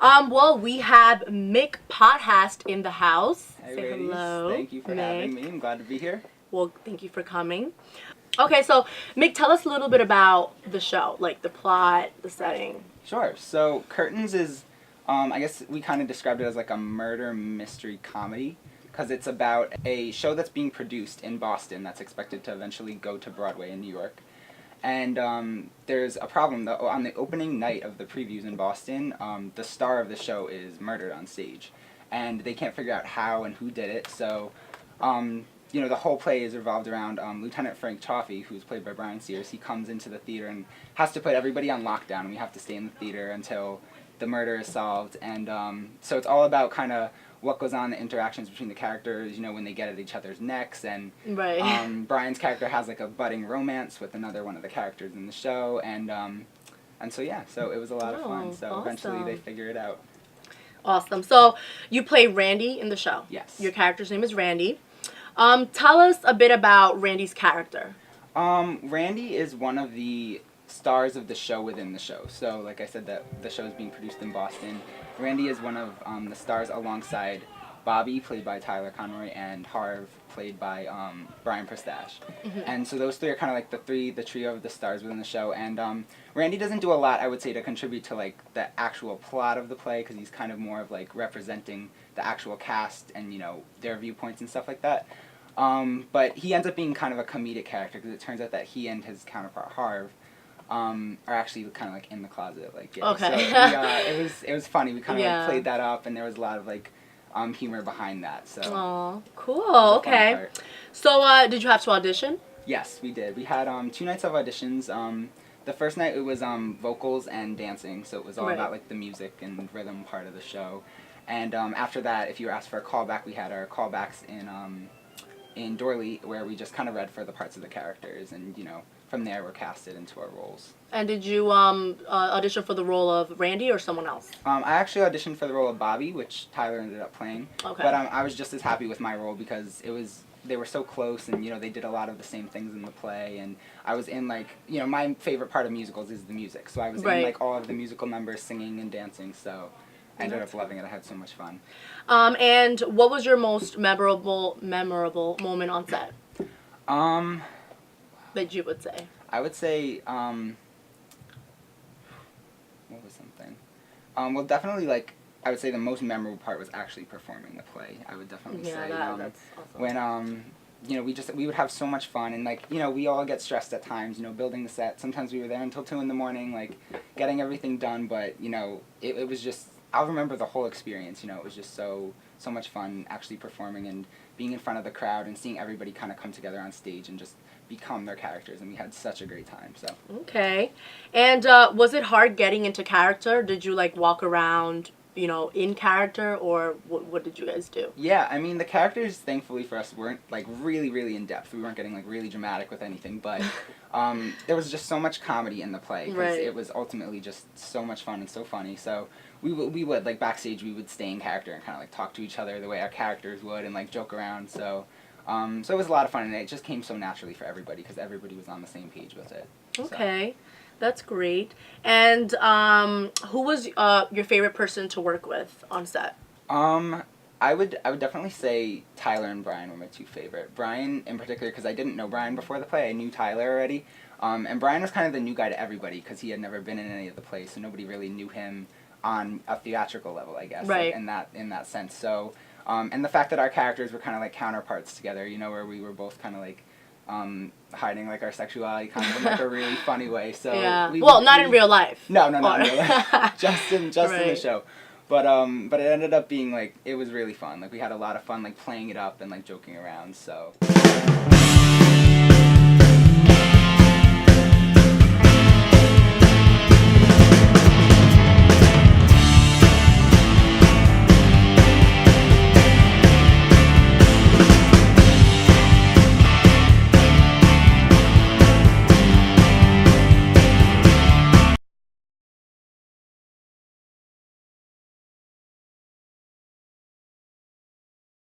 Well, we have Mick Pothast in the house. Hey, Say ladies. hello. Thank you for having me. I'm glad to be here. Well, thank you for coming. Okay, so Mick, tell us a little bit about the show, like the plot, the setting. Sure. So, Curtains is, I guess we kind of described it as like a murder mystery comedy because it's about a show that's being produced in Boston that's expected to eventually go to Broadway in New York. And there's a problem. On the opening night of the previews in Boston, the star of the show is murdered on stage. And they can't figure out how and who did it, so the whole play is revolved around Lieutenant Frank Chaffee, who's played by Brian Sears. He comes into the theater and has to put everybody on lockdown. We have to stay in the theater until the murder is solved. And so it's all about kind of what goes on, the interactions between the characters, when they get at each other's necks. And Right. Brian's character has like a budding romance with another one of the characters in the show. And so it was a lot of fun. So eventually they figure it out. Awesome. So you play Randy in the show. Yes. Your character's name is Randy. Tell us a bit about Randy's character. Randy is one of the stars of the show within the show. So, like I said, that the show is being produced in Boston. Randy is one of the stars alongside Bobby, played by Tyler Conroy, and Harv, played by Brian Pothast. Mm-hmm. And so those three are kind of like the trio of the stars within the show. And Randy doesn't do a lot, I would say, to contribute to like the actual plot of the play, because he's kind of more of like representing the actual cast and their viewpoints and stuff like that. But he ends up being kind of a comedic character, because it turns out that he and his counterpart Harv are actually kind of like in the closet, like Okay. So it was funny. We kind of like played that up, and there was a lot of like humor behind that. So. Oh, cool. Okay. So did you have to audition? Yes, we did. We had 2 nights of auditions. The first night it was vocals and dancing, so it was all about like the music and rhythm part of the show. And after that, if you were asked for a callback, we had our callbacks in Dorley, where we just kind of read for the parts of the characters, and from there we're casted into our roles. And did you audition for the role of Randy or someone else? I actually auditioned for the role of Bobby, which Tyler ended up playing. Okay. But I was just as happy with my role, because they were so close, and they did a lot of the same things in the play, and I was in like my favorite part of musicals is the music, so I was in like all of the musical numbers, singing and dancing, so I ended up loving it. I had so much fun. And what was your most memorable moment on set? That you would say. I would say what was something? Well, definitely like I would say the most memorable part was actually performing the play. I would definitely say that's awesome. when we would have so much fun, and like we all get stressed at times, building the set. Sometimes we were there until 2 in the morning, like getting everything done, but it was just, I'll remember the whole experience. It was just so much fun actually performing and being in front of the crowd and seeing everybody kind of come together on stage and just become their characters, and we had such a great time. So okay. And was it hard getting into character? Did you like walk around in character, or what did you guys do? Yeah, I mean, the characters, thankfully for us, weren't like really, really in depth. We weren't getting like really dramatic with anything, but there was just so much comedy in the play, because it was ultimately just so much fun and so funny. So we would like backstage, we would stay in character and kind of like talk to each other the way our characters would, and like joke around. So it was a lot of fun, and it just came so naturally for everybody, because everybody was on the same page with it. Okay. So. That's great. And who was your favorite person to work with on set? I would definitely say Tyler and Brian were my 2 favorite. Brian in particular, because I didn't know Brian before the play. I knew Tyler already. And Brian was kind of the new guy to everybody, because he had never been in any of the plays, so nobody really knew him on a theatrical level, I guess. Right. Like, in that sense. So, and the fact that our characters were kind of like counterparts together, where we were both kind of like hiding like our sexuality kind of in like a really funny way. So not in real life. No, not in real life. just in the show. But it ended up being like, it was really fun. Like we had a lot of fun like playing it up and like joking around. So